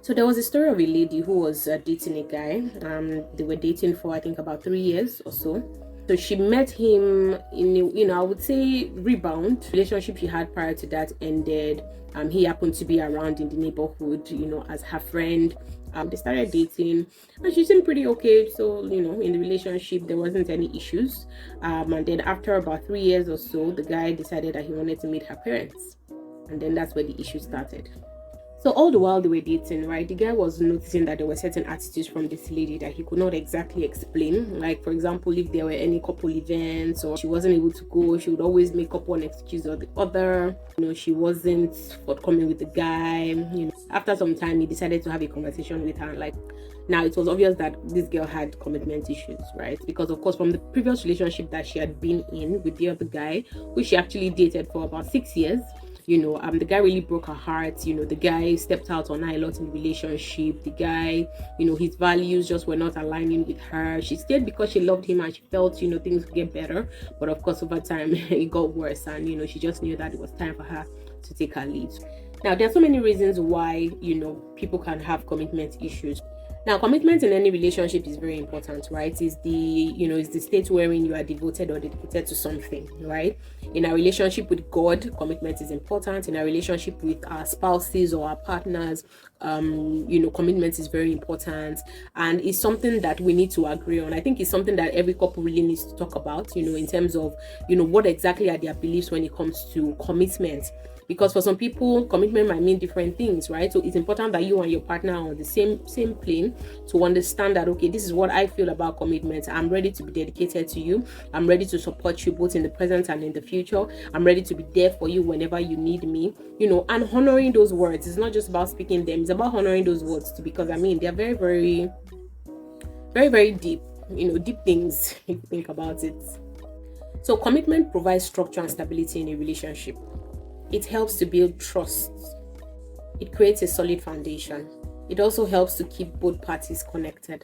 So there was a story of a lady who was dating a guy. They were dating for I think about 3 years or so. So she met him in I would say rebound relationship she had prior to that ended. He happened to be around in the neighborhood, as her friend. They started dating, and she seemed pretty okay. So in the relationship there wasn't any issues. And then after about 3 years or so, the guy decided that he wanted to meet her parents, and then that's where the issue started. So all the while they were dating, right, the guy was noticing that there were certain attitudes from this lady that he could not exactly explain. Like, for example, if there were any couple events or she wasn't able to go, she would always make up one excuse or the other. She wasn't forthcoming with the guy. After some time, he decided to have a conversation with her. Like, now it was obvious that this girl had commitment issues, right? Because of course, from the previous relationship that she had been in with the other guy, which she actually dated for about 6 years, the guy really broke her heart. The guy stepped out on her a lot in the relationship. The guy, his values just were not aligning with her. She stayed because she loved him and she felt, things would get better. But of course, over time, it got worse. And, she just knew that it was time for her to take her lead. Now, there are so many reasons why, people can have commitment issues. Now, commitment in any relationship is very important, right? It's the state wherein you are devoted or dedicated to something, right? In a relationship with God, commitment is important. In a relationship with our spouses or our partners, commitment is very important, and it's something that we need to agree on. I think it's something that every couple really needs to talk about, in terms of, what exactly are their beliefs when it comes to commitment. Because for some people, commitment might mean different things, right? So it's important that you and your partner are on the same plane to understand that, okay, this is what I feel about commitment. I'm ready to be dedicated to you. I'm ready to support you both in the present and in the future. I'm ready to be there for you whenever you need me, and honoring those words. It's not just about speaking them, it's about honoring those words too, because they're very, very, very, very deep, deep things if you think about it. So commitment provides structure and stability in a relationship. It helps to build trust. It creates a solid foundation. It also helps to keep both parties connected.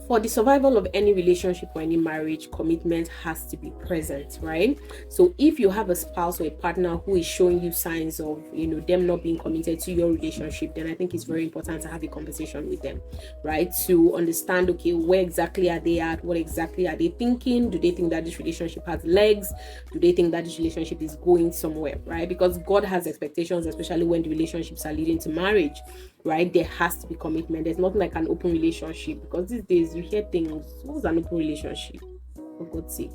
For the survival of any relationship or any marriage, commitment has to be present, right? So if you have a spouse or a partner who is showing you signs of, them not being committed to your relationship, then I think it's very important to have a conversation with them, right? To understand, okay, where exactly are they at? What exactly are they thinking? Do they think that this relationship has legs? Do they think that this relationship is going somewhere, right? Because God has expectations, especially when the relationships are leading to marriage, right? There has to be commitment. There's nothing like an open relationship, because these days you hear things, what's an open relationship, for God's sake?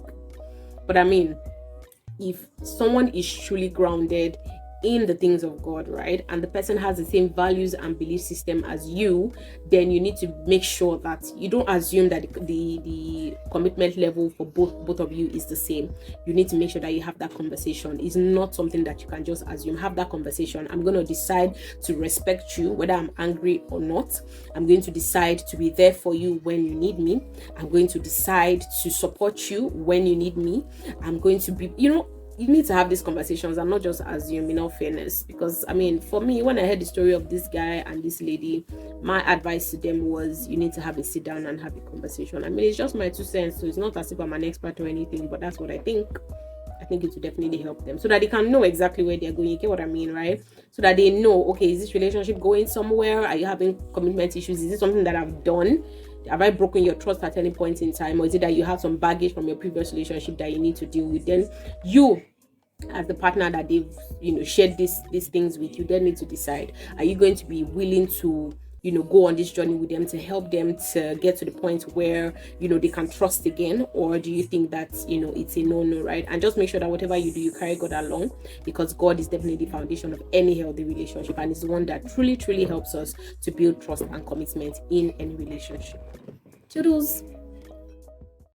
But if someone is truly grounded in the things of God, right, and the person has the same values and belief system as you, then you need to make sure that you don't assume that the commitment level for both of you is the same. You need to make sure that you have that conversation. It's not something that you can just assume. Have that conversation. I'm going to decide to respect you whether I'm angry or not. I'm going to decide to be there for you when you need me. I'm going to decide to support you when you need me. I'm going to be, you need to have these conversations and not just assume, in all fairness. Because for me, when I heard the story of this guy and this lady, my advice to them was, you need to have a sit down and have a conversation. It's just my 2 cents, so it's not as if I'm an expert or anything, but that's what I think. I think it will definitely help them so that they can know exactly where they're going. You get what I mean, right? So that they know, okay, is this relationship going somewhere? Are you having commitment issues? Is this something that I've done? Have I broken your trust at any point in time? Or is it that you have some baggage from your previous relationship that you need to deal with? Then you, as the partner that they've shared these things with, you then need to decide, are you going to be willing to go on this journey with them to help them to get to the point where they can trust again? Or do you think that it's a no, right? And just make sure that whatever you do, you carry God along, because God is definitely the foundation of any healthy relationship, and it's the one that truly helps us to build trust and commitment in any relationship. Toodles.